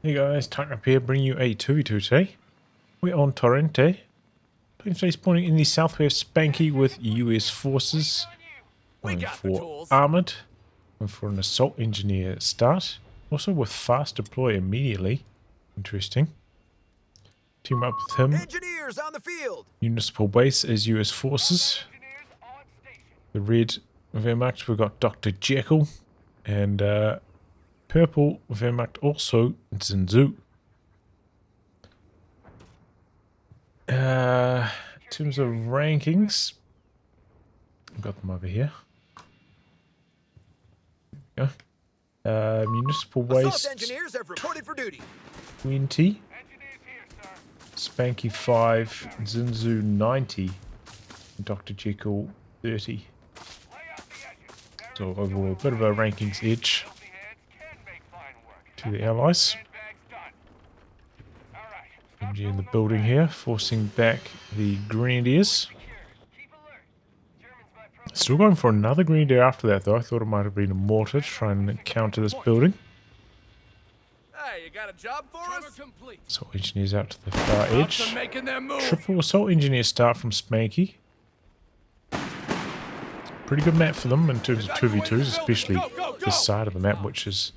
Hey guys, Tightrope here, bringing you a 2v2 today. We're on Torrente. Playing today spawning in the southwest Spanky with US forces. Going for armoured. Going for an assault engineer start. Also with fast deploy immediately. Interesting. Team up with him. Engineers on the field. Municipal base is US forces. The red Wehrmacht, we've got Dr. Jekyll. And purple Wehrmacht also Dzindzu. In terms of rankings, I've got them over here. There we go. Municipal waste Engineers have reported for duty. 20. Spanky 5, Dzindzu 90, and Dr. Jekyll 30. So overall, a bit of a rankings edge to the allies. MG in the building here, forcing back the Grenadiers. Still going for another Grenadier after that though. I thought it might have been a mortar to try and counter this building. Hey, you got a job for us? Assault engineers out to the far edge. Triple assault engineer start from Spanky. Pretty good map for them in terms of 2v2s, especially this side of the map, which is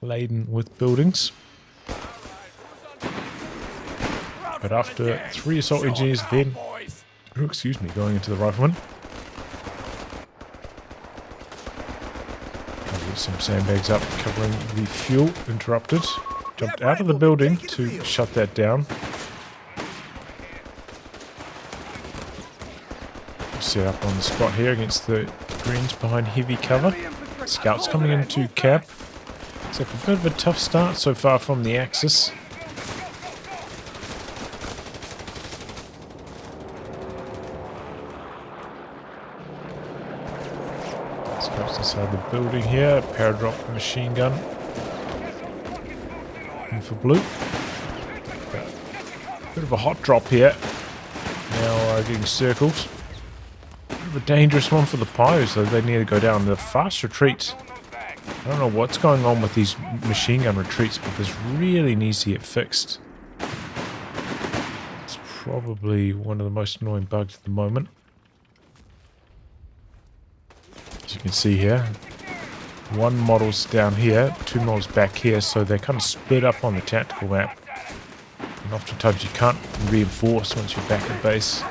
laden with buildings. But after 3 assault engineers, then, oh, excuse me, going into the rifleman. I'll get some sandbags up, covering the fuel. Interrupted. Jumped out of the building to shut that down. Set up on the spot here against the greens behind heavy cover. Scouts coming into cap. It's like a bit of a tough start so far from the Axis. Scouts inside the building here. Paradrop machine gun. In for blue. Bit of a hot drop here. Now getting circled. A dangerous one for the Pyros though. They need to go down. The fast retreat. I don't know what's going on with these machine gun retreats, but this really needs to get fixed. It's probably one of the most annoying bugs at the moment. As you can see here, 1 model's down here, 2 models back here, so they're kind of split up on the tactical map. And oftentimes you can't reinforce once you're back at base.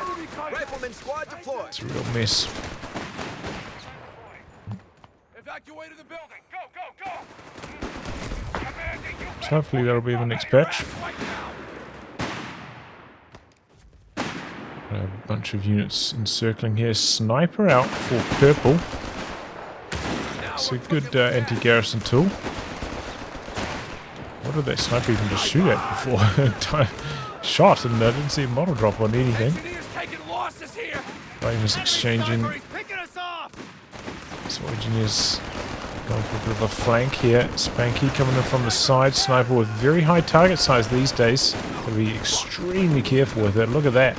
It's a real mess. So hopefully that'll be the next patch. A bunch of units encircling here. Sniper out for purple. It's a good anti-garrison tool. What did that sniper even just shoot at before? Shot and I didn't see a model drop on anything. Flames exchanging. So engineers going for a bit of a flank here. Spanky coming in from the side. Sniper with very high target size these days. Got to be extremely careful with it. Look at that.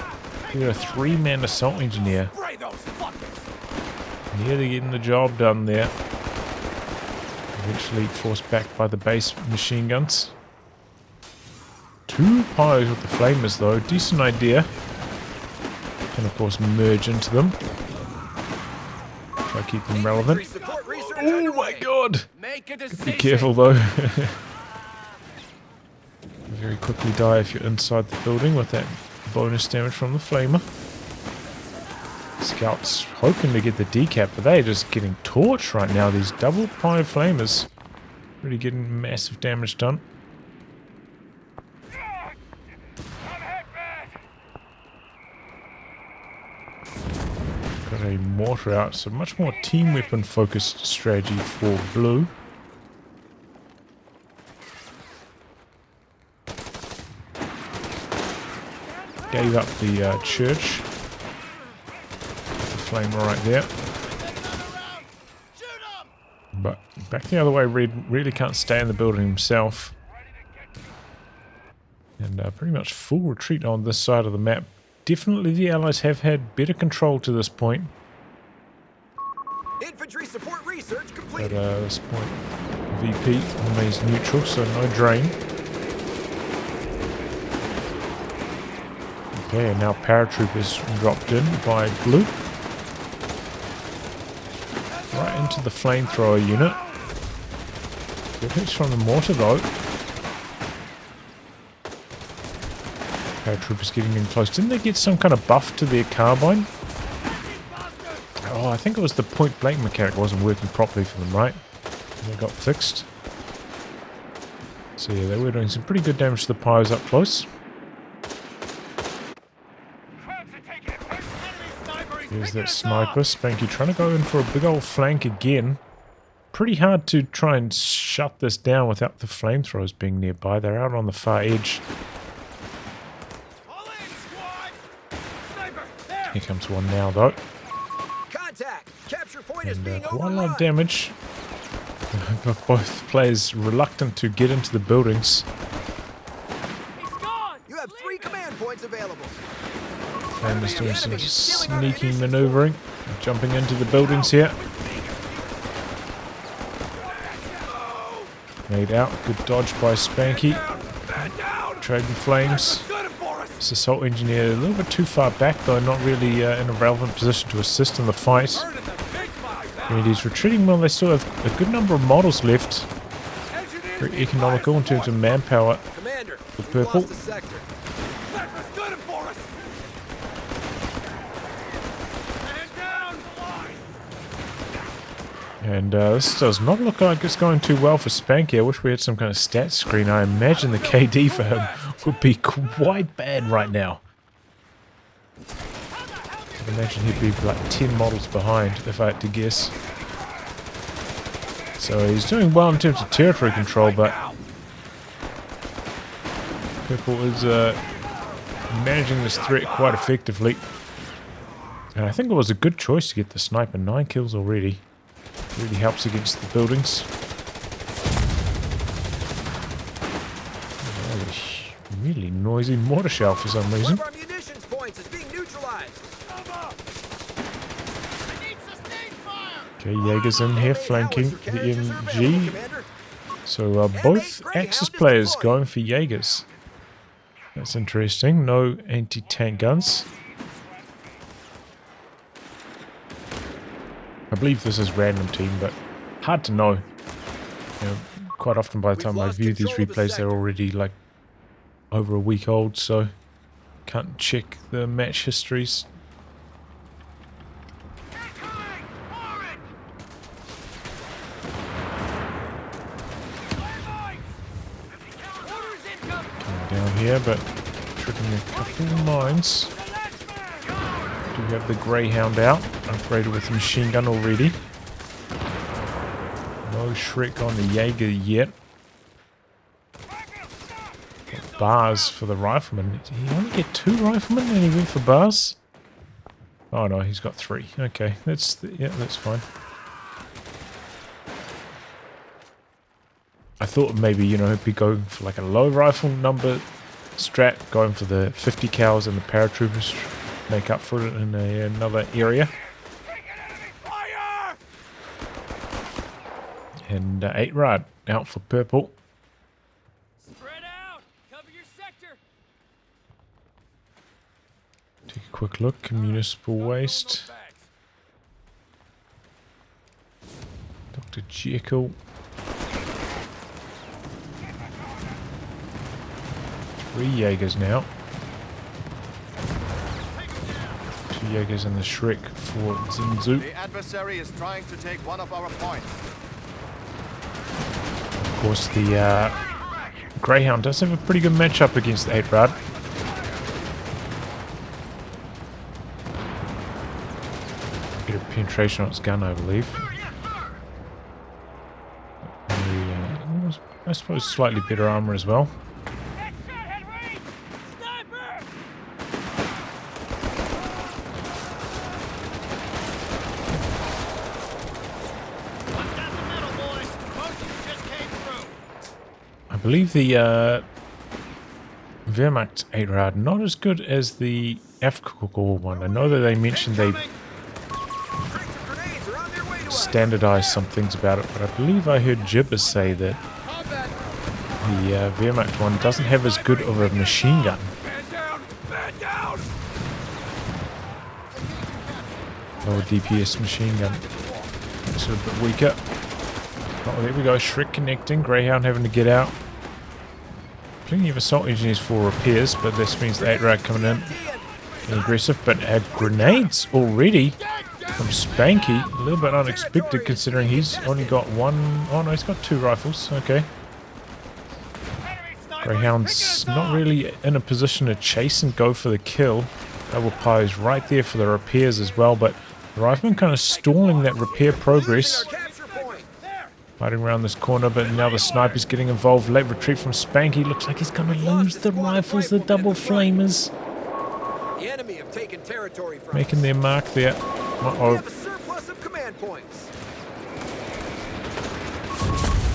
You got a 3-man assault engineer. Nearly getting the job done there. Eventually forced back by the base machine guns. 2 Pyros with the flamers though. Decent idea. And of course merge into them. Try to keep them relevant. Oh my god! Be careful though. Very quickly die if you're inside the building with that bonus damage from the flamer. Scouts hoping to get the decap, but they're just getting torched right now. These double pyro flamers really getting massive damage done. Got a mortar out, so much more team weapon focused strategy for blue. Gave up the church. The flamer right there. But back the other way, Red really can't stay in the building himself. And pretty much full retreat on this side of the map. Definitely the Allies have had better control to this point. Infantry support research completed. But at this point, VP remains neutral, so no drain. Okay, and now paratroopers dropped in by blue. Right into the flamethrower unit. Good hits from the mortar though. Paratroopers getting in close. Didn't they get some kind of buff to their carbine? Oh, I think it was the point blank mechanic wasn't working properly for them, right? And they got fixed. So yeah, they were doing some pretty good damage to the pyros up close. Here's that sniper. Spanky trying to go in for a big old flank again. Pretty hard to try and shut this down without the flamethrowers being nearby. They're out on the far edge. Here comes one now though. Contact. Capture point is And being quite a lot of overrun. damage. But both players reluctant to get into the buildings. You have 3 command points available. And just doing some sneaking maneuvering. Jumping into the buildings here. Made out. Good dodge by Spanky. Trading flames. This assault engineer a little bit too far back though, not really in a relevant position to assist in the fight. And he's retreating well. They still have a good number of models left. Very economical in terms of manpower. Commander, The purple. we've lost the sector. And this does not look like it's going too well for Spanky. I wish we had some kind of stats screen. I imagine the KD for him would be quite bad right now. I imagine he'd be like 10 models behind if I had to guess. So he's doing well in terms of territory control, but Purple is managing this threat quite effectively. And I think it was a good choice to get the sniper. 9 kills already. Really helps against the buildings. Oh, really noisy mortar shell for some reason. One of our munitions points is being neutralized. Okay, Jaeger's in here flanking the MG. So both Axis players going for Jaegers. That's interesting. No anti-tank guns. I believe this is random team, but hard to know. You know, quite often by the time I view these replays, they're already like over a week old, so can't check the match histories. Coming down here, but tripping a couple of mines. Do have the Greyhound out, upgraded with the machine gun already. No Shrek on the Jaeger yet. Got bars for the rifleman. Did he only get 2 riflemen and he went for bars? Oh no, he's got 3. Okay, that's fine. I thought maybe, you know, he'd be going for like a low rifle number strat, going for the 50 cals and the paratroopers. Make up for it in another area. And 8 rod out for Purple. Spread out. Cover your sector. Take a quick look. Municipal waste. Dr. Jekyll. 3 Jaegers now. Jaegers and the Shrek for Dzindzu. The adversary is trying to take one of our points. Of course, the Greyhound does have a pretty good matchup against the 8-rod. Bit of penetration on its gun, I believe. And I suppose slightly better armor as well. I believe the Wehrmacht 8-rod not as good as the Afrikakorps one. I know that they mentioned they standardized some things about it, but I believe I heard Jibbers say that the Wehrmacht one doesn't have as good of a machine gun. Lower DPS machine gun. It's a bit weaker. Oh, there we go. Shrek connecting. Greyhound having to get out. Plenty of assault engineers for repairs, but this means the 8-Rad coming in. Getting aggressive, but had grenades already from Spanky. A little bit unexpected considering he's only got one. Oh no, he's got 2 rifles. Okay. Greyhound's not really in a position to chase and go for the kill. Double Pie's right there for the repairs as well, but the rifleman kind of stalling that repair progress. Fighting around this corner, but now the sniper's getting involved. Late retreat from Spanky. Looks like he's going to lose the rifles, the double flamers. The enemy have taken territory from Making their mark there. We Uh-oh. have a surplus of command points.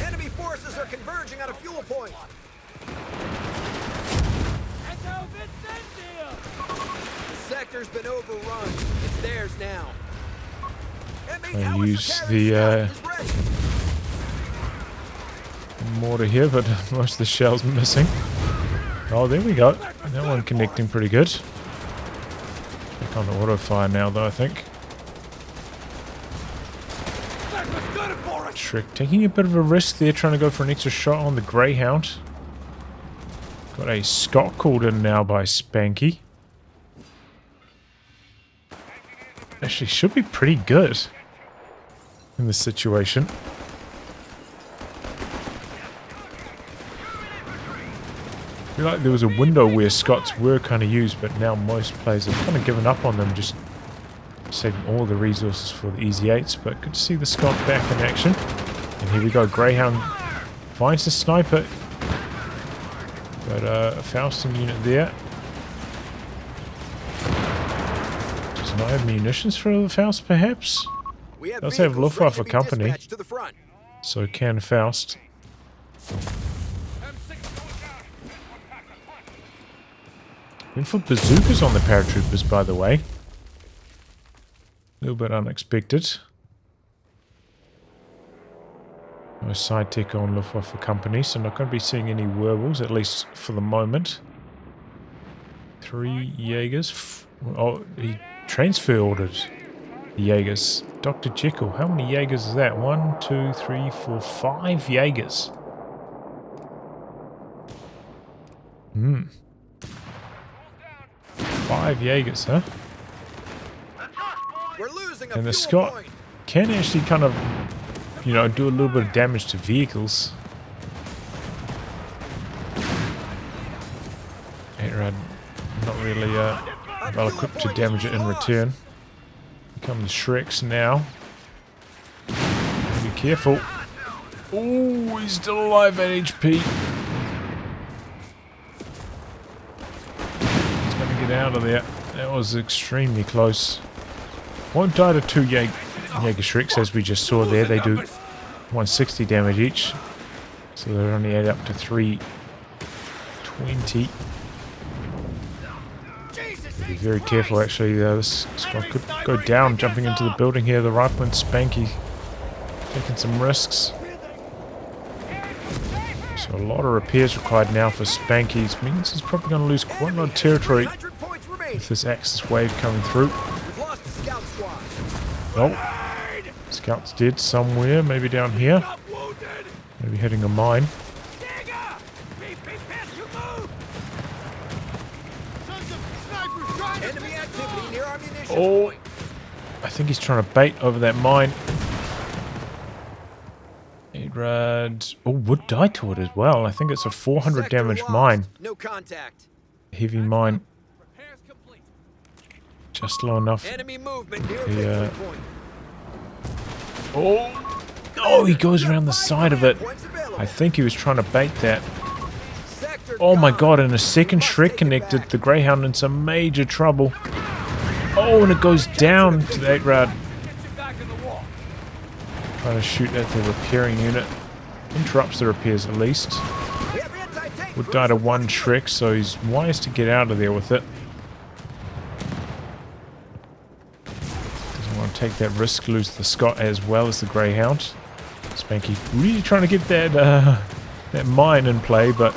Enemy forces are converging on a fuel point. The sector's been overrun. It's theirs now. I use the mortar here, but most of the shell's missing. Oh, there we go. That one connecting pretty good. Back on the auto fire now, though, I think. Shrek taking a bit of a risk there, trying to go for an extra shot on the Greyhound. Got a Scott called in now by Spanky. Actually, should be pretty good in this situation. I feel like there was a window where Scots were kind of used, but now most players have kind of given up on them, just saving all the resources for the easy 8s. But good to see the Scot back in action. And here we go, Greyhound finds the sniper. Got a Faustin unit there. Does not have munitions for the Faust, perhaps? Does have Luftwaffe company, so can Faust. Went for bazookas on the paratroopers, by the way. A little bit unexpected. No side tech on Luftwaffe company, so not going to be seeing any werewolves, at least for the moment. 3 Jaegers. Oh, he transfer ordered the Jaegers. Dr. Jekyll, how many Jaegers is that? 1, 2, 3, 4, 5 Jaegers. 5 Jaegers, huh? And the Scot can actually kind of, you know, do a little bit of damage to vehicles. 8-Rad not really well equipped to damage it in return. Here come the Shreks now. Be careful. Oh, he's still alive at HP. He's going to get out of there. That was extremely close. Won't die to 2 Jaeger Shreks, as we just saw there. They do 160 damage each. So they only add up to 320. Be very careful, actually. This squad could go down, jumping into the building here. The rifleman Spanky taking some risks. So a lot of repairs required now for Spanky. It means he's probably going to lose quite a lot of territory with this Axis wave coming through. Oh, Scout's dead somewhere, maybe down here. Maybe hitting a mine. Oh, I think he's trying to bait over that mine. 8-Rad. Oh, would die to it as well. I think it's a 400 damage mine. No contact. Heavy mine. Just low enough. Enemy movement near victory point. Oh, he goes around the side of it. I think he was trying to bait that. Oh my god, and a second Shrek connected. The Greyhound in some major trouble. Oh, and it goes down to the 8-Rad. Trying to shoot at the repairing unit. Interrupts the repairs at least. Would die to 1 Shrek, so he's wise to get out of there with it. Doesn't want to take that risk, lose the Scot as well as the Greyhound. Spanky really trying to get that that mine in play, but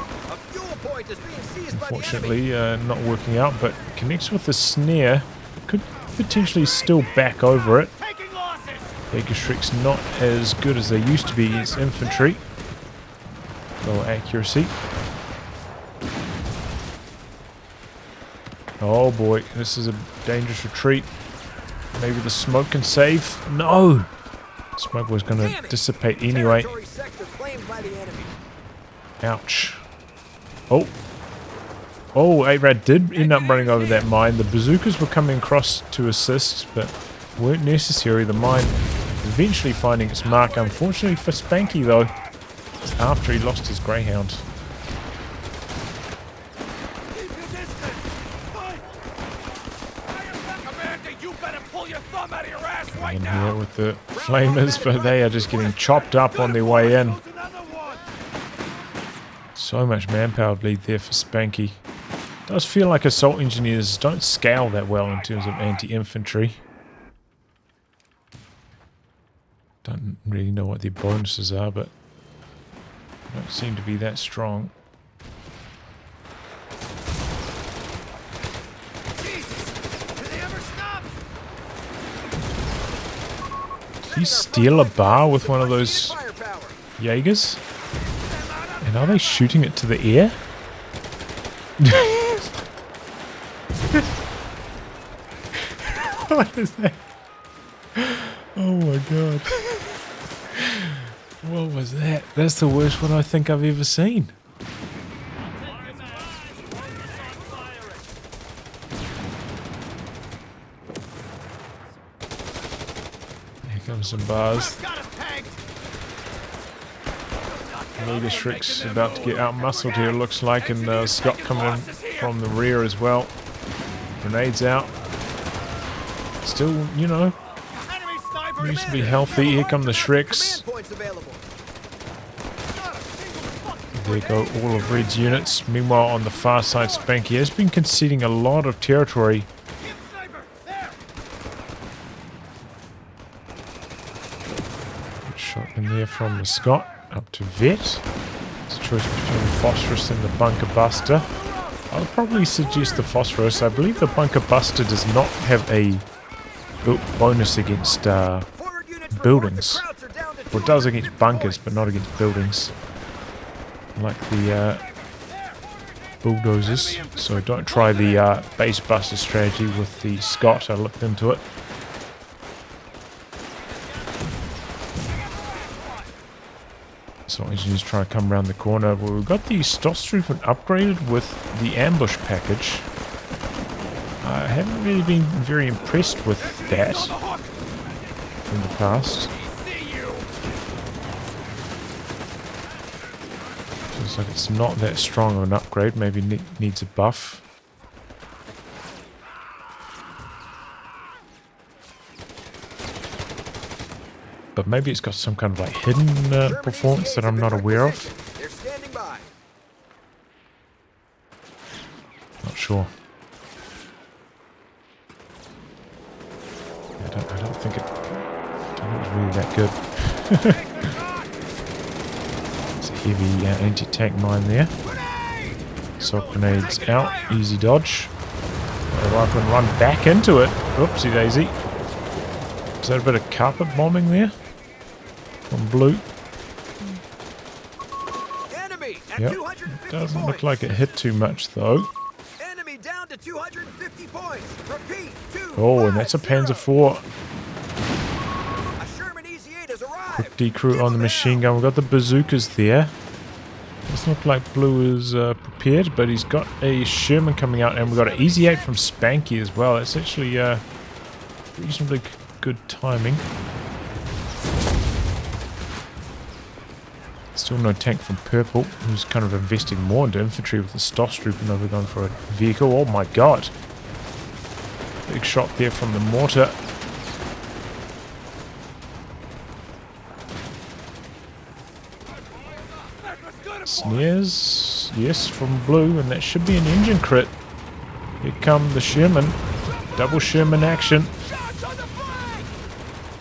unfortunately not working out. But connects with the snare. Could potentially still back over it. Jägerschreck's not as good as they used to be against infantry. Lower accuracy. Oh boy, this is a dangerous retreat. Maybe the smoke can save. No! Smoke was going to dissipate anyway. Ouch. Oh. Oh, A-Rad did end up running over that mine. The bazookas were coming across to assist, but weren't necessary. The mine eventually finding its mark. Unfortunately for Spanky, though, it's after he lost his Greyhound. In here with the flamers, but they are just getting chopped up on their way in. So much manpower bleed there for Spanky. Does feel like assault engineers don't scale that well in terms of anti-infantry. Don't really know what their bonuses are, but don't seem to be that strong. Did he steal a bar with one of those Jaegers? And are they shooting it to the air? What is that? Oh my god. What was that? That's the worst one I think I've ever seen. Here comes some bars. Jägerschreck's about to get out-muscled here, looks like, and Scott coming in from the rear as well. Grenades out. Still, you know, reasonably healthy. Here come the Shreks. There go all of Red's units. Meanwhile, on the far side, Spanky has been conceding a lot of territory. Good shot in there from the Scott. Up to Vet. It's a choice between Phosphorus and the Bunker Buster. I would probably suggest the Phosphorus. I believe the Bunker Buster does not have a bonus against buildings. Well, it does against bunkers, but not against buildings. Like the bulldozers. So don't try the base buster strategy with the Scott. I looked into it. So engineers trying to come around the corner. Well, we've got the Stormtrooper upgraded with the ambush package. I haven't really been very impressed with that in the past. Looks like it's not that strong of an upgrade. Maybe needs a buff. But maybe it's got some kind of like hidden performance that I'm not aware of. Not sure. I don't think it was really that good. It's a heavy anti-tank mine there. Assault grenades out, easy dodge. I can run back into it. Oopsie daisy. Is that a bit of carpet bombing there? From blue. Yep. Doesn't look like it hit too much though. Enemy down to 250 points. Repeat, oh, and that's a Panzer IV. Quick decrew on the machine gun. We've got the bazookas there. Doesn't look like blue is prepared, but he's got a Sherman coming out, and we've got an Easy 8 from Spanky as well. That's actually reasonably good timing. Still no tank from Purple, who's kind of investing more into infantry with the Stormtrooper, and we're going for a vehicle. Oh my god! Big shot there from the mortar. Snares, yes, from blue, and that should be an engine crit. Here come the Sherman. Double Sherman action.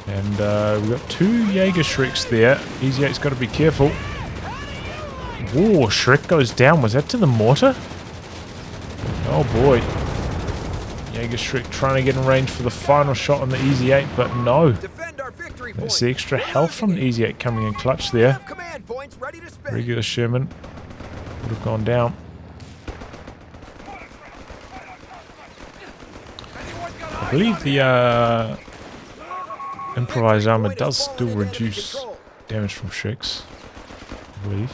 And we've got two Jägerschrecks there. Easy 8's got to be careful. Whoa, Shrek goes down. Was that to the mortar? Oh boy. Jägerschreck trying to get in range for the final shot on the Easy 8, but no. Defend our victory point. That's the extra health from the Easy 8 coming in clutch there. Have command points ready to spend. Regular Sherman would have gone down. I believe the improvised armor does still reduce damage from Shreks, I believe.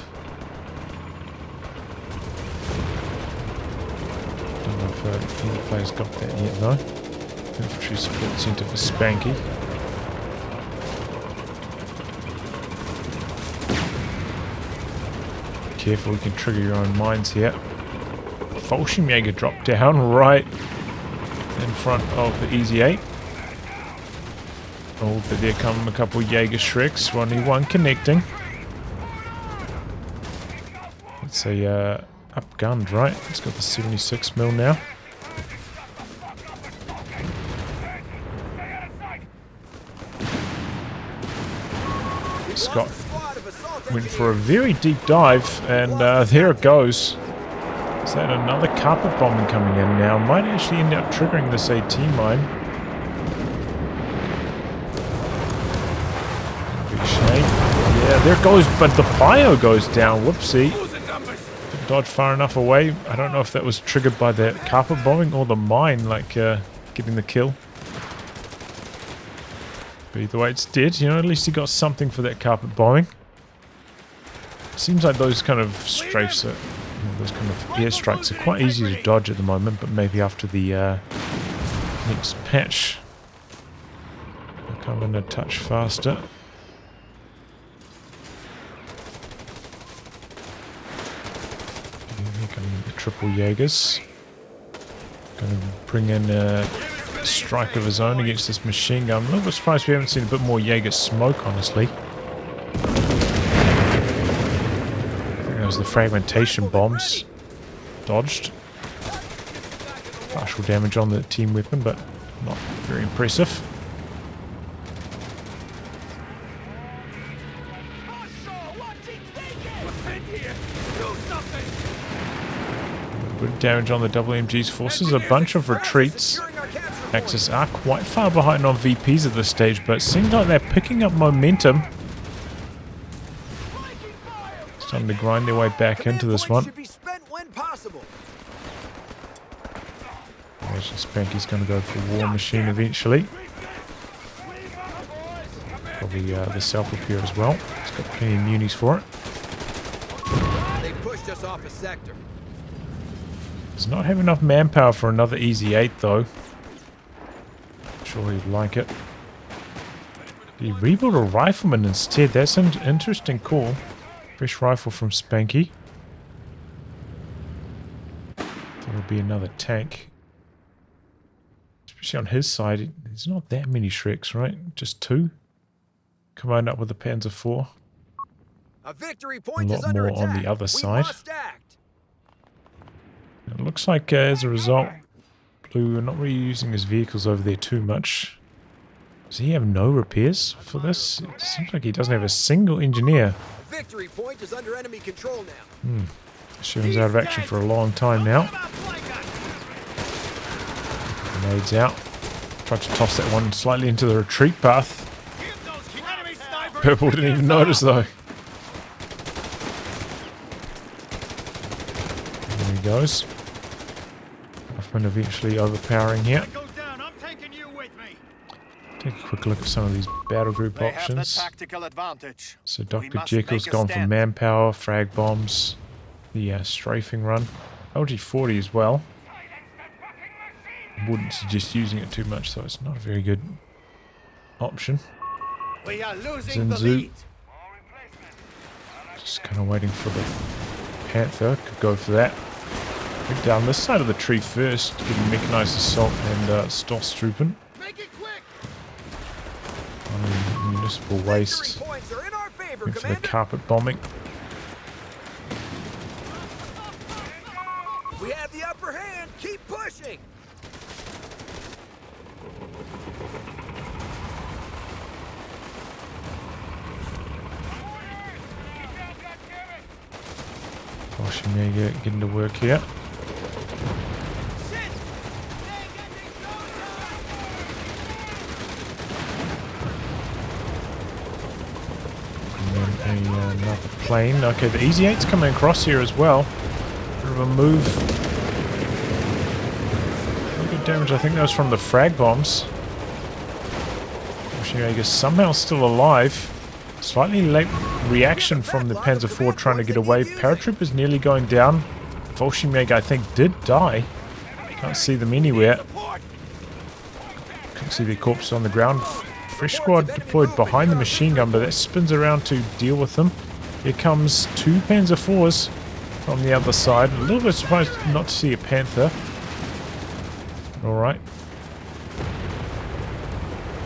Don't know if either player's got that yet though. Infantry support center for Spanky. Careful, you can trigger your own mines here. Fallschirmjäger dropped down right in front of the Easy 8. Oh, but there come a couple Jägerschrecks, 1v1 connecting. It's a upgunned, right? It's got the 76mm now. Scott went for a very deep dive, and there it goes. Is that another carpet bombing coming in now? Might actually end up triggering this AT mine. Big shame. Yeah, there it goes, but the bio goes down. Whoopsie. Didn't dodge far enough away. I don't know if that was triggered by the carpet bombing or the mine, like getting the kill. But either way, it's dead. You know, at least he got something for that carpet bombing. Seems like those kind of strafes are... Those kind of airstrikes are quite easy to dodge at the moment, but maybe after the next patch they'll come in a touch faster. Here come the triple Jaegers. Going to bring in a strike of his own against this machine gun. I'm a little bit surprised we haven't seen a bit more Jaeger smoke, honestly. The fragmentation bombs dodged. Partial damage on the team weapon, but not very impressive. A bit of damage on the WMG's forces. A bunch of retreats. Axis are quite far behind on VPs at this stage, but it seems like they're picking up momentum. Time to grind their way back into this one. Spanky's going to go for War Machine eventually. Probably the self-repair as well. It's got plenty of munis for it. They pushed us off a sector. Does not have enough manpower for another Easy 8 though. Sure he'd like it. Did he rebuild a rifleman instead? That's an interesting call. Fresh rifle from Spanky. That'll be another tank. Especially on his side, there's not that many Shreks, right? Just 2. Combined up with the Panzer IV. A victory point a is lot under more attack. on the other side. Act. It looks like as a result, Blue are not really using his vehicles over there too much. Does he have no repairs for this? It seems like he doesn't have a single engineer. Victory point is under enemy control now. Sherman's out of action for a long time now. Grenades out. Tried to toss that one slightly into the retreat path. Purple didn't even notice though. There he goes. Hoffman eventually overpowering here. Take a quick look at some of these battle group options. So Dr. Jekyll's gone for manpower, frag bombs, the strafing run. LG-40 as well. Wouldn't suggest using it too much, so it's not a very good option. Dzindzu. Just kind of waiting for the Panther. Could go for that. Get down this side of the tree first. Getting Mechanized Assault and Stormtrooper. Municipal waste. Went for the carpet bombing. We have the upper hand. Keep pushing. Fallschirmjäger getting to work here. Another plane. Okay, the Easy 8's coming across here as well. Bit of a move. Pretty good damage. I think that was from the frag bombs. Schwarzenegger somehow still alive. Slightly late reaction from the Panzer IV trying to get away. Paratroopers nearly going down. Volshimeg, I think, did die. Can't see them anywhere. Can't see their corpse on the ground. Fresh squad deployed behind the machine gun, but that spins around to deal with them. Here comes 2 Panzer IVs from the other side. A little bit surprised not to see a Panther. Alright.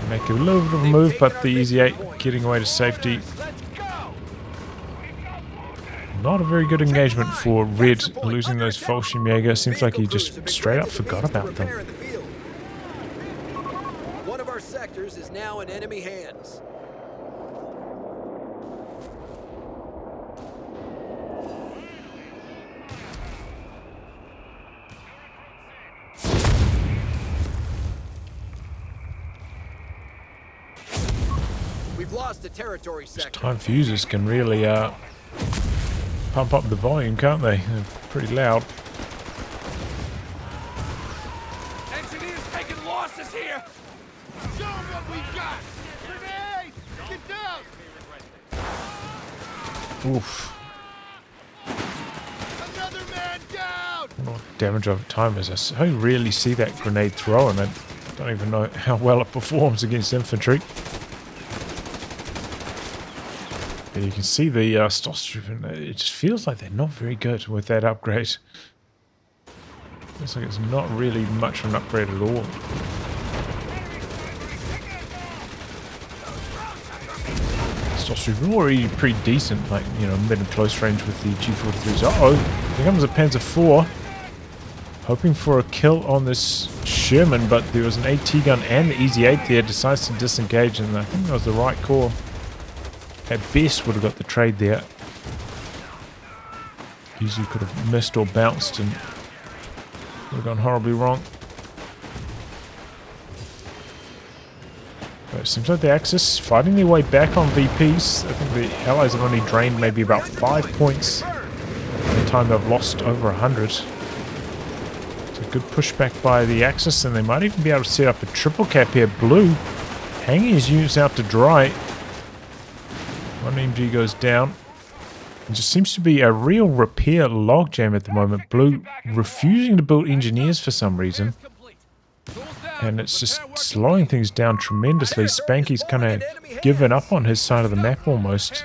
Make a little bit of a move, but the Easy 8 getting away to safety. Not a very good engagement for Red, losing those Fallschirmjäger. Seems like he just straight up forgot about them. One of our sectors is now in enemy hands. We've lost the territory sector. Time fuses can really pump up the volume, can't they? They're pretty loud. Engineers taking losses here. Show 'em what we got. Grenade! Get down! Oof. Another man down! What damage over time is this? I rarely see that grenade throw, and I don't even know how well it performs against infantry. But you can see the Stormtrooper, it just feels like they're not very good with that upgrade. Looks like it's not really much of an upgrade at all. Stormtrooper already pretty decent, like, you know, mid and close range with the G43s. Uh-oh, here comes a Panzer IV. Hoping for a kill on this Sherman, but there was an AT gun and the Easy 8 there. Decides to disengage, and I think that was the right call. At best would have got the trade there. Easily could have missed or bounced and would have gone horribly wrong. But it seems like the Axis fighting their way back on VPs. I think the Allies have only drained maybe about 5 points in the time they've lost over 100. It's a good pushback by the Axis, and they might even be able to set up a triple cap here. Blue hanging his units out to dry. One MG goes down. It just seems to be a real repair logjam at the moment. Blue refusing to build engineers for some reason. And it's just slowing things down tremendously. Spanky's kind of given up on his side of the map almost.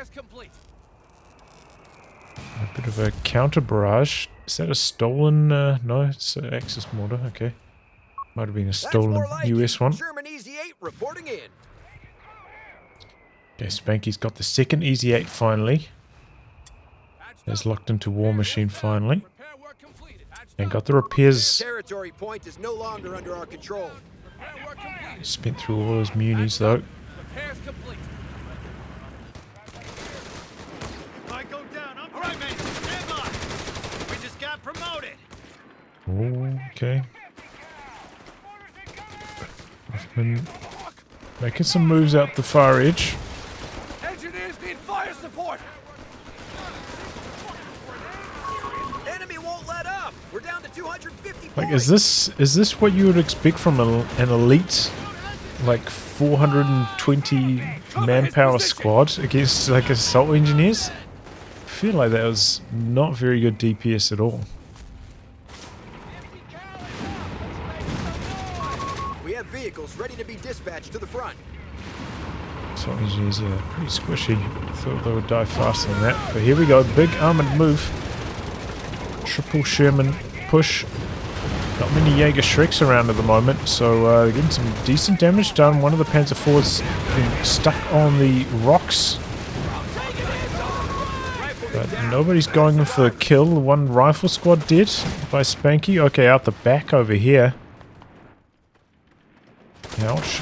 A bit of a counter barrage. Is that a stolen? No, it's an Axis mortar. Okay. Might have been a stolen US one. Okay, Spanky's got the second Easy 8 finally. Has locked into War Machine finally. And got the repairs. Territory point is no longer under our control. Spent through all his munis though. I go down. All right, mate. Stand by. We just got promoted. Okay. I've been making some moves out the far edge. Engineers need fire support. Enemy won't let up. We're down to 250 Like, points. is this what you would expect from an elite, like 420 manpower squad against like assault engineers? I feel like that was not very good DPS at all. We have vehicles ready to be dispatched to the front. Assault engineers, yeah, pretty squishy. Thought they would die faster than that. But here we go, big armored move. Triple Sherman push. Not many Jaeger Shreks around at the moment, so they're getting some decent damage done. One of the Panzer IVs being stuck on the rocks. But nobody's going in for the kill. One rifle squad did by Spanky. Okay, out the back over here. Ouch.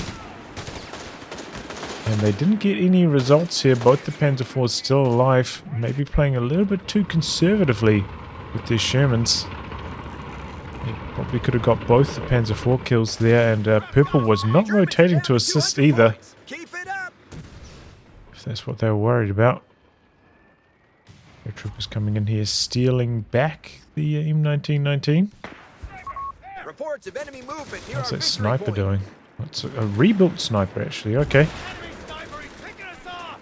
And they didn't get any results here. Both the Panzer IVs still alive. Maybe playing a little bit too conservatively with their Shermans. They probably could have got both the Panzer IV kills there, and Purple was not rotating to assist either. Keep it up. If that's what they were worried about. Troopers coming in here, stealing back the M1919. Reports of enemy movement near What's our that victory sniper point. doing? What's a rebuilt sniper, actually. Okay. Enemy sniper is picking us off!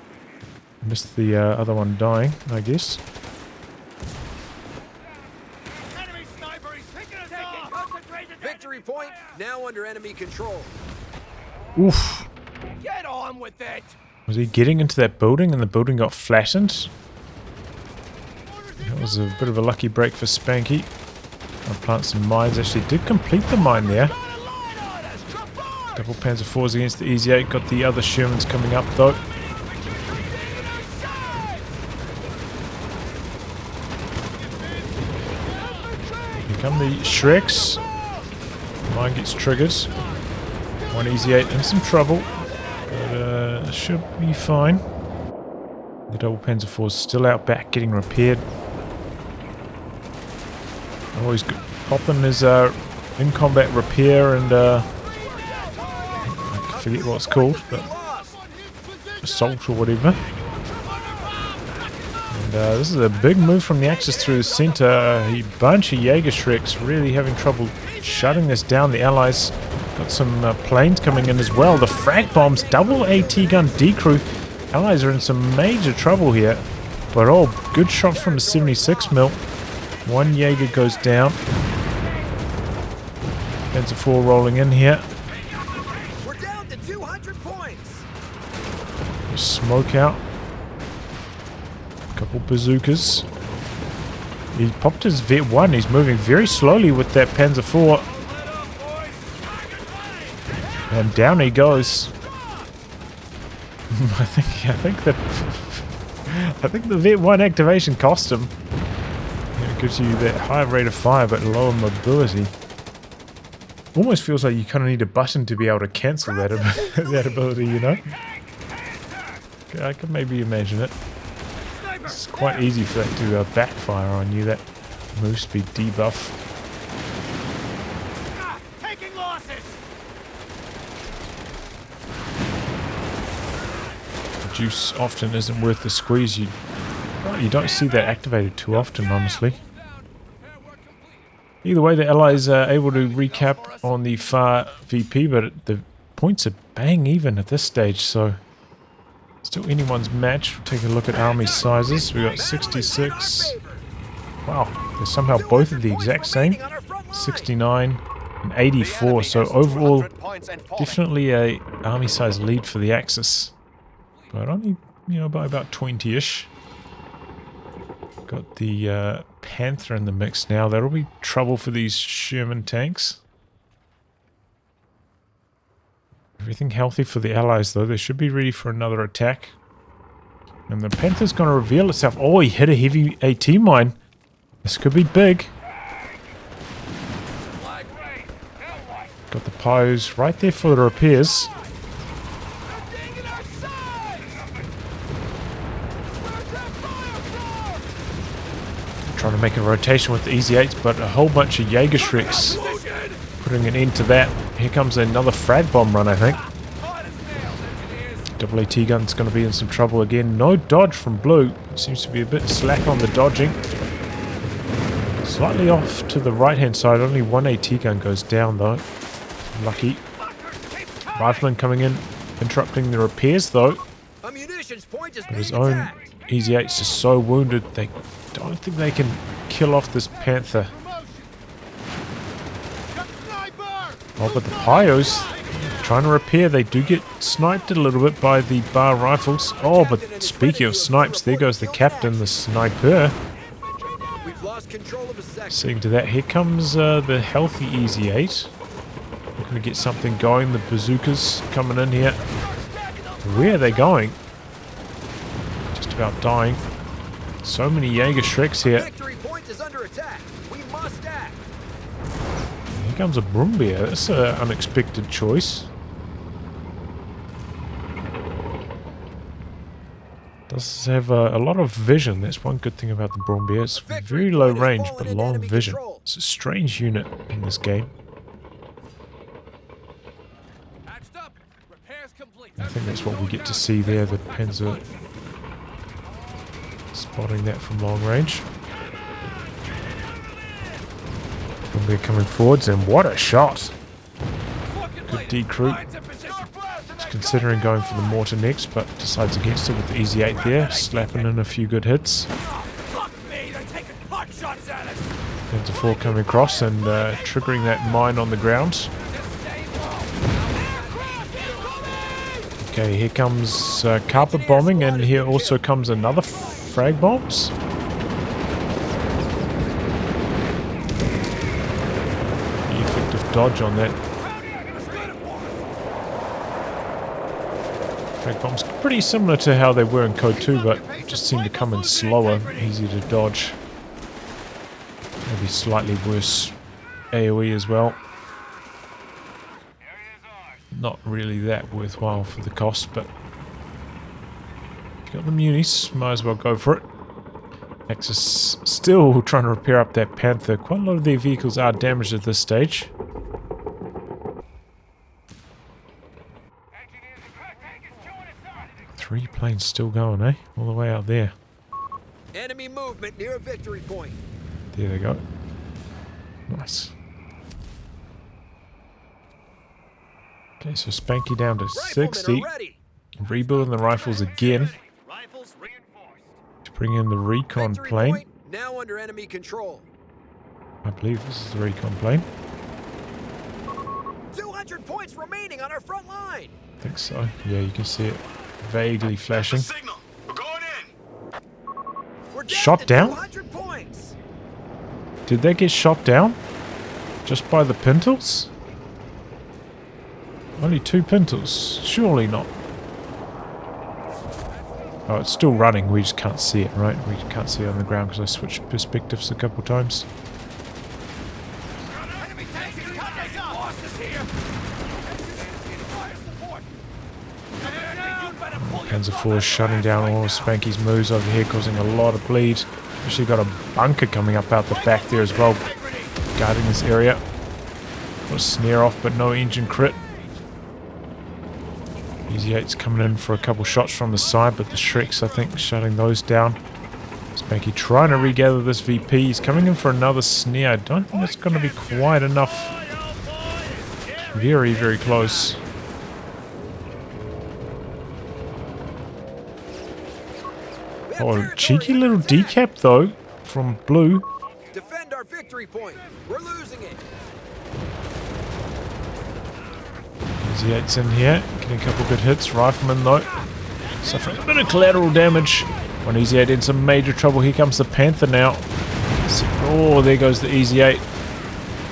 Missed the other one dying, I guess. Enemy sniper is picking us off! Victory point now under enemy control. Oof. Get on with it! Was he getting into that building and the building got flattened? That was a bit of a lucky break for Spanky. I'll plant some mines. Actually did complete the mine there. Double Panzer IVs against the Easy 8. Got the other Shermans coming up though. Here come the Shreks. Mine gets triggered. One Easy 8 in some trouble. But should be fine. The Double Panzer IVs still out back getting repaired. Always good. Popping his in combat repair and I forget what it's called, but assault or whatever. And this is a big move from the Axis through the center. A bunch of Jägerschrecks really having trouble shutting this down. The Allies got some planes coming in as well. The frag bombs, double AT gun decrew. Allies are in some major trouble here, but good shot from the 76mm. One Jaeger goes down. Panzer IV rolling in here. We're down to 200 points. Smoke out. Couple bazookas. He popped his Vet 1. He's moving very slowly with that Panzer IV. And down he goes. I think the Vet 1 activation cost him. It gives you that high rate of fire but lower mobility. Almost feels like you kind of need a button to be able to cancel that, that ability, you know? I can maybe imagine it. It's quite easy for that to backfire on you, that move speed debuff. Taking losses! The juice often isn't worth the squeeze. You don't see that activated too often, honestly. Either way, the Allies are able to recap on the far VP, but the points are bang even at this stage, so still anyone's match. We'll take a look at army sizes. We got 66. Wow, they're somehow both of the exact same. 69 and 84. So overall, definitely a army size lead for the Axis, but only by about 20-ish. Got the Panther in the mix now. That'll be trouble for these Sherman tanks. Everything healthy for the Allies though. They should be ready for another attack. And the Panther's going to reveal itself. Oh, he hit a heavy AT mine. This could be big. Got the Pios right there for the repairs. Trying to make a rotation with the Easy 8s, but a whole bunch of Jägerschrecks putting an end to that. Here comes another frag bomb run, I think. Double AT gun's going to be in some trouble again. No dodge from Blue. Seems to be a bit slack on the dodging. Slightly off to the right-hand side. Only one AT gun goes down, though. Lucky. Rifleman coming in, interrupting the repairs, though. A munitions point is But his being own attacked. Easy 8s are so wounded, they don't think they can kill off this Panther. Oh, but the Pios trying to repair. They do get sniped a little bit by the bar rifles. Oh, but speaking of snipes, there goes the captain, the sniper. We've lost control of a sector. Seeing to that, here comes the healthy Easy 8. Looking to get something going. The bazookas coming in here. Where are they going? Just about dying. So many Jägerschrecks here. Victory point is under attack. We must act. Here comes a Brumbier. That's an unexpected choice. Does have a lot of vision. That's one good thing about the Brumbier. It's very low range, but long vision. It's a strange unit in this game. Patched up. Repairs complete. I think that's what we get to see there. The Panzer Spotting that from long range. And they're coming forwards, and what a shot! Good decrew. He's considering going for the mortar next, but decides against it with the Easy 8 there, slapping in a few good hits. Into 4 coming across and triggering that mine on the ground. Okay, here comes carpet bombing, and here also comes another frag bombs. The effective dodge on that. Frag bombs pretty similar to how they were in Code 2, but just seem to come in slower, easier to dodge. Maybe slightly worse AoE as well. Not really that worthwhile for the cost, but if you got the munis, might as well go for it. Axis still trying to repair up that Panther. Quite a lot of their vehicles are damaged at this stage. Three planes still going, eh? All the way out there. Enemy movement near a victory point. There they go. Nice. Okay, so Spanky down to 60. Rebuilding the rifles again. To bring in the recon plane. Now under enemy control. I believe this is the recon plane. 200 points remaining on our front line. I think so. Yeah, you can see it vaguely flashing. Shot down? 200 points. Did they get shot down? Just by the pintles? Only 2 pintles. Surely not. Oh, it's still running. We just can't see it, right? We can't see it on the ground because I switched perspectives a couple times. Panzer IV shutting down all of Spanky's moves over here, causing a lot of bleed. Actually got a bunker coming up out the back there as well, guarding this area. Got a snare off, but no engine crit. Easy 8's coming in for a couple shots from the side, but the Shreks, I think, shutting those down. Spanky trying to regather this VP. He's coming in for another snare. I don't think that's going to be quite enough. Very, very close. Oh, cheeky little decap though from Blue. Defend our victory point. We're losing it. Easy 8's in here, getting a couple good hits. Rifleman though, suffering a bit of collateral damage. One Easy 8 in some major trouble. Here comes the Panther now. Oh, there goes the Easy 8.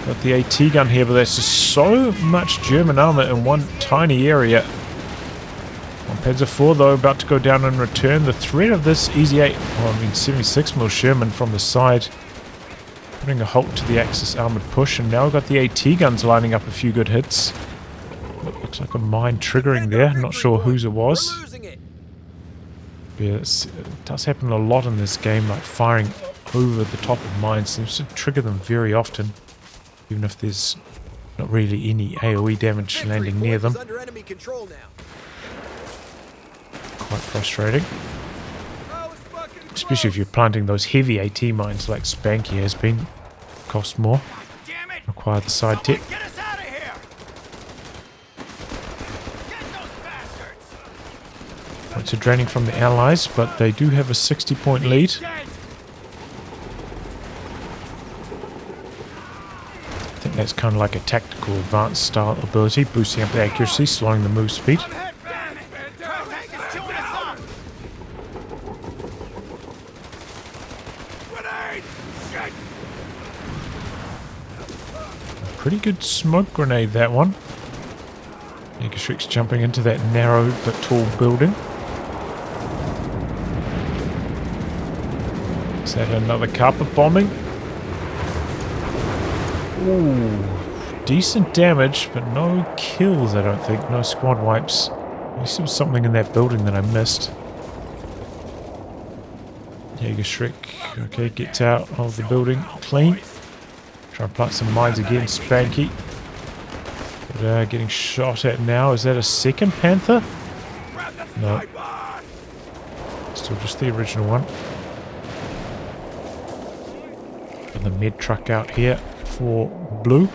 Got the AT gun here, but there's just so much German armor in one tiny area. Panzer IV though about to go down in return. The threat of this Easy 8, well, I mean 76mm Sherman from the side, putting a halt to the Axis armored push, and now we've got the AT guns lining up a few good hits. Looks like a mine triggering there. Not sure whose it was. Yeah, it does happen a lot in this game, like firing over the top of mines seems to trigger them very often, even if there's not really any AoE damage landing near them. Quite frustrating. Especially if you're planting those heavy AT mines like Spanky has been. Cost more. Require the side tip. Points are draining from the Allies, but they do have a 60-point lead. I think that's kind of like a tactical advanced style ability, boosting up the accuracy, slowing the move speed. Pretty good smoke grenade, that one. Shrek's jumping into that narrow but tall building. Is that another carpet bombing? Ooh, decent damage, but no kills, I don't think. No squad wipes. At least there was something in that building that I missed. Shrek, okay, gets out of the building clean. Try and plant some mines again, Spanky. But, getting shot at now. Is that a second Panther? No. Still just the original one. Got the med truck out here for blue.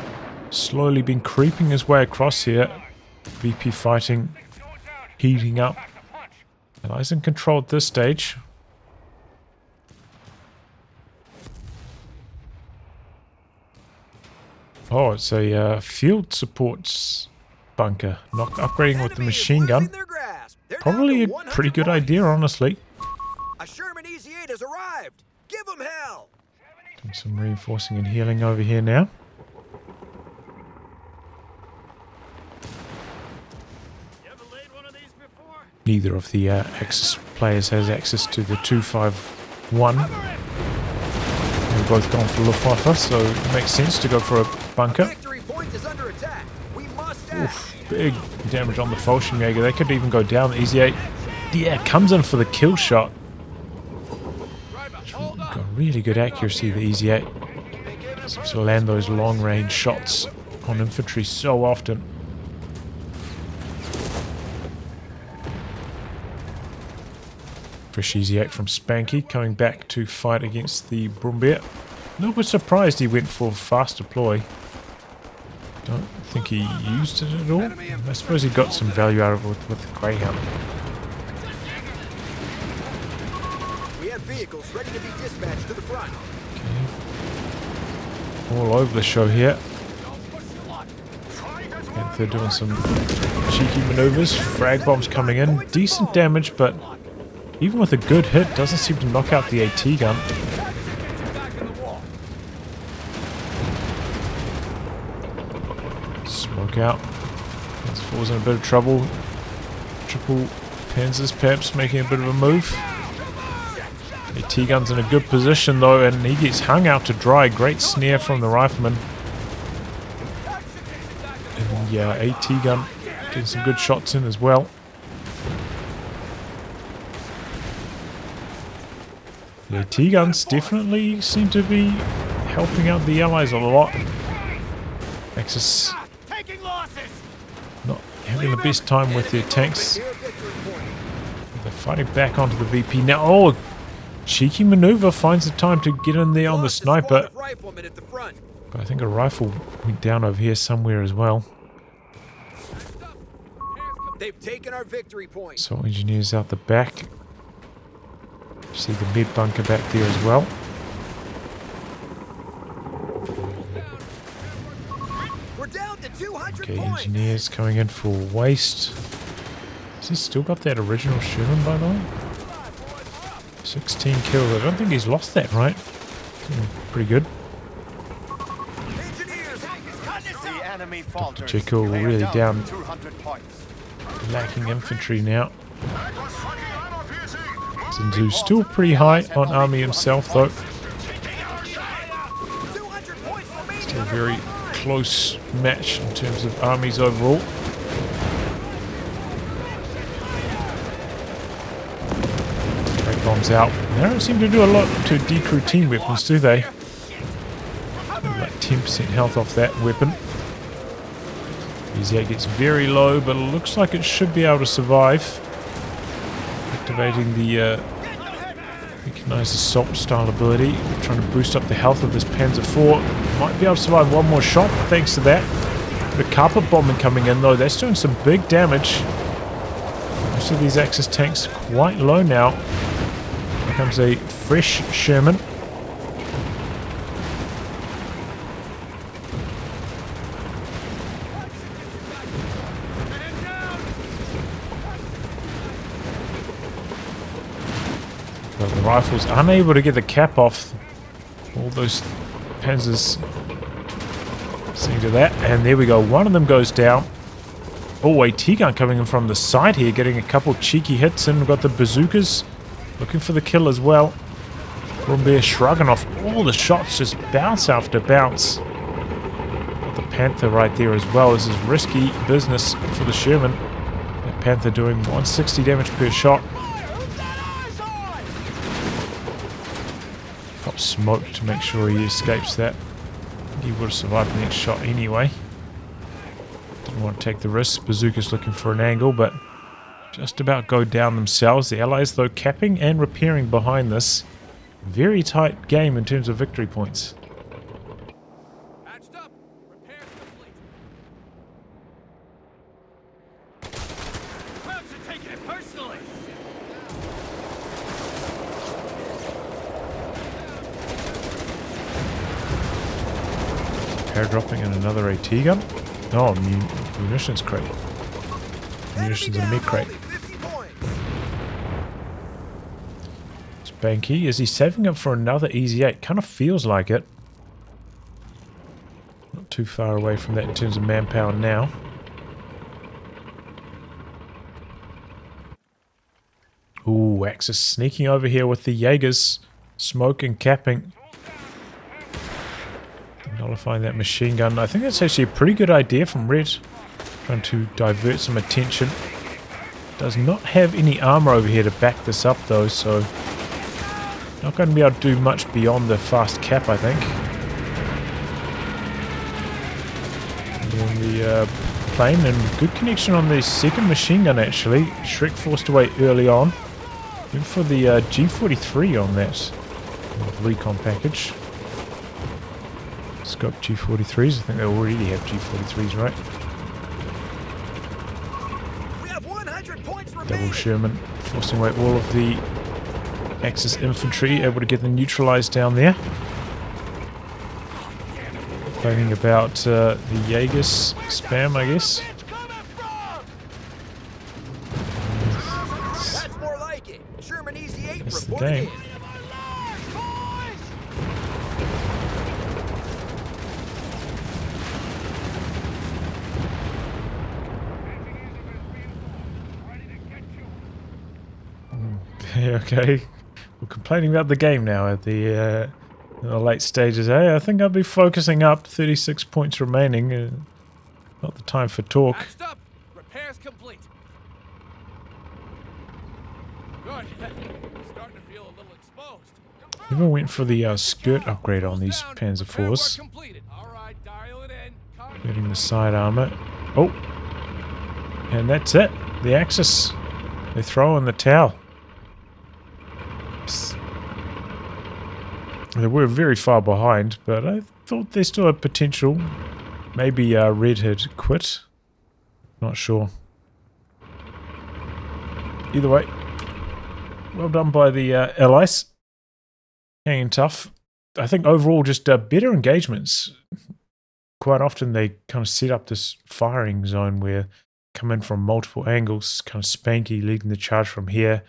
Slowly been creeping his way across here. VP fighting, heating up. Allies in control at this stage. Oh, it's a field supports bunker. Not upgrading with the machine gun. Probably a pretty good idea, honestly. A Sherman Easy-8 has arrived. Give him hell. Doing some reinforcing and healing over here now. You ever laid one of these before? Neither of the Axis players has access to the 251. We've both gone for Luftwaffe, so it makes sense to go for a bunker. Victory point is under attack. We must act. Oof, big damage on the Fallschirmjäger. They could even go down. The Easy-8, yeah, comes in for the kill shot. Got really good accuracy, the Easy-8. Seems to land those long-range shots on infantry so often. Fresh Easy-8 from Spanky coming back to fight against the Brumbier. A little bit surprised he went for fast deploy. Don't think he used it at all. I suppose he got some value out of it with the Greyhound. We have vehicles ready to be dispatched to the front. Okay. All over the show here. Panther doing some cheeky maneuvers. Frag bombs coming in. Decent damage, but even with a good hit, doesn't seem to knock out the AT gun. Smoke out. Falls in a bit of trouble. Triple Panzers perhaps making a bit of a move. AT gun's in a good position though, and he gets hung out to dry. Great snare from the rifleman. And yeah, AT gun getting some good shots in as well. The AT guns definitely seem to be helping out the Allies a lot. Axis not having the best time with their tanks. They're fighting back onto the VP now. Oh, cheeky maneuver, finds the time to get in there on the sniper. But I think a rifle went down over here somewhere as well. They've taken our victory point. So engineers out the back. See the mid bunker back there as well. We're down to 200 Okay, points. engineers coming in for waste. Has he still got that original Sherman, by the way? 16 kills. I don't think he's lost that, right? Pretty good. Dr. Jekyll really down. Lacking infantry now. Dzindzu still pretty high on army himself, though. Still a very close match in terms of armies overall. Break bombs out. They don't seem to do a lot to decrew team weapons, do they? Like 10% health off that weapon. Easy gets very low, but it looks like it should be able to survive. Activating the Mechanized assault style ability. Trying to boost up the health of this Panzer IV. Might be able to survive one more shot thanks to that. The carpet bombing coming in though, that's doing some big damage. Most of these Axis tanks quite low now. Here comes a fresh Sherman. But the rifles unable to get the cap off. All those Panzers seeing to that. And there we go. One of them goes down. Oh, a T-gun coming in from the side here, getting a couple cheeky hits. And we've got the bazookas looking for the kill as well. Brumbier shrugging off all the shots, just bounce after bounce. Got the Panther right there as well. This is risky business for the Sherman. That Panther doing 160 damage per shot. Pop smoke to make sure he escapes that. I think he would have survived the next shot anyway. Didn't want to take the risk. Bazooka's looking for an angle, but just about go down themselves. The Allies, though, capping and repairing behind this. Very tight game in terms of victory points. Paradropping in another AT gun. Oh, munitions crate. Munitions and mid crate. Spanky, is he saving up for another easy 8? Kind of feels like it. Not too far away from that in terms of manpower now. Ooh, Axis sneaking over here with the Jaegers. Smoke and capping. Nullifying that machine gun. I think that's actually a pretty good idea from Red. Trying to divert some attention. Does not have any armor over here to back this up though, so not going to be able to do much beyond the fast cap, I think. And then the plane, and good connection on the second machine gun actually. Shrek forced away early on. Even for the G43 on that recon package. Scope G43s, I think they already have G43s, right? We have 100 points Double remaining. Sherman forcing away all of the Axis infantry, able to get them neutralized down there. Complaining about the Jaegers spam, I guess. That's more like it. Sherman Easy 8 That's the reporting game. in. Okay. We're complaining about the game now at the in the late stages. Hey, I think I'll be focusing up. 36 points remaining. Not the time for talk. Patched up. Repairs complete. Good. Starting to feel a little exposed. Even went for the skirt upgrade on these Panzer Repair work IVs. completed. All right, dial it in. Getting the side armor. Oh! And that's it. The Axis. They throw in the towel. They were very far behind, but I thought they still had potential. Maybe Red had quit. Not sure. Either way, well done by the Allies. Hanging tough. I think overall just better engagements. Quite often they kind of set up this firing zone where come in from multiple angles, kind of Spanky leading the charge from here,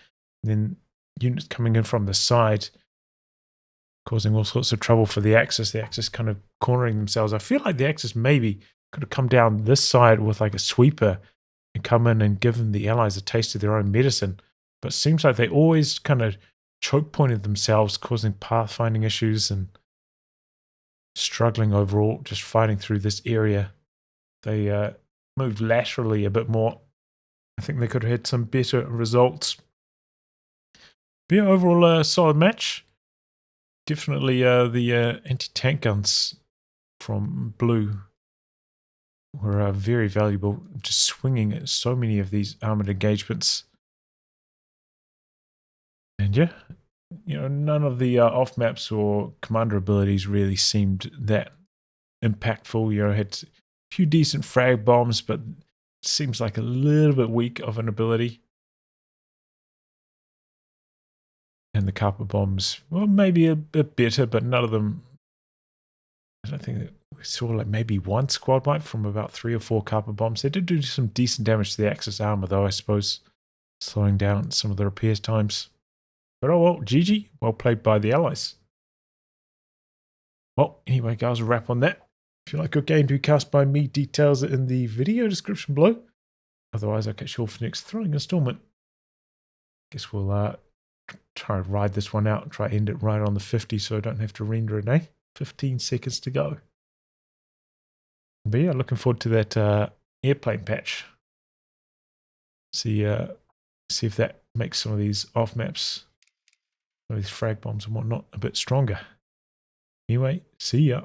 and then units coming in from the side, causing all sorts of trouble for the Axis. The Axis kind of cornering themselves. I feel like the Axis maybe could have come down this side with like a sweeper and come in and given the Allies a taste of their own medicine. But it seems like they always kind of choke pointed themselves, causing pathfinding issues and struggling overall, just fighting through this area. They moved laterally a bit more. I think they could have had some better results. But yeah, overall a solid match. Definitely the anti-tank guns from Blue were very valuable, just swinging at so many of these armoured engagements. And yeah, you know, none of the off-maps or commander abilities really seemed that impactful. You know, had a few decent frag bombs, but it seems like a little bit weak of an ability. And the carpet bombs, well, maybe a bit better, but none of them. I don't think that we saw like maybe one squad wipe from about 3 or 4 carpet bombs. They did do some decent damage to the Axis armor, though, I suppose, slowing down some of the repairs times. But oh well, GG, well played by the Allies. Well, anyway, guys, a wrap on that. If you like your game to be cast by me, details are in the video description below. Otherwise, I'll catch you all for the next thrilling installment. Guess we'll try and ride this one out and try and end it right on the 50 so I don't have to render it, eh? 15 seconds to go. But yeah, looking forward to that airplane patch. See if that makes some of these off maps, some of these frag bombs and whatnot, a bit stronger. Anyway, see ya.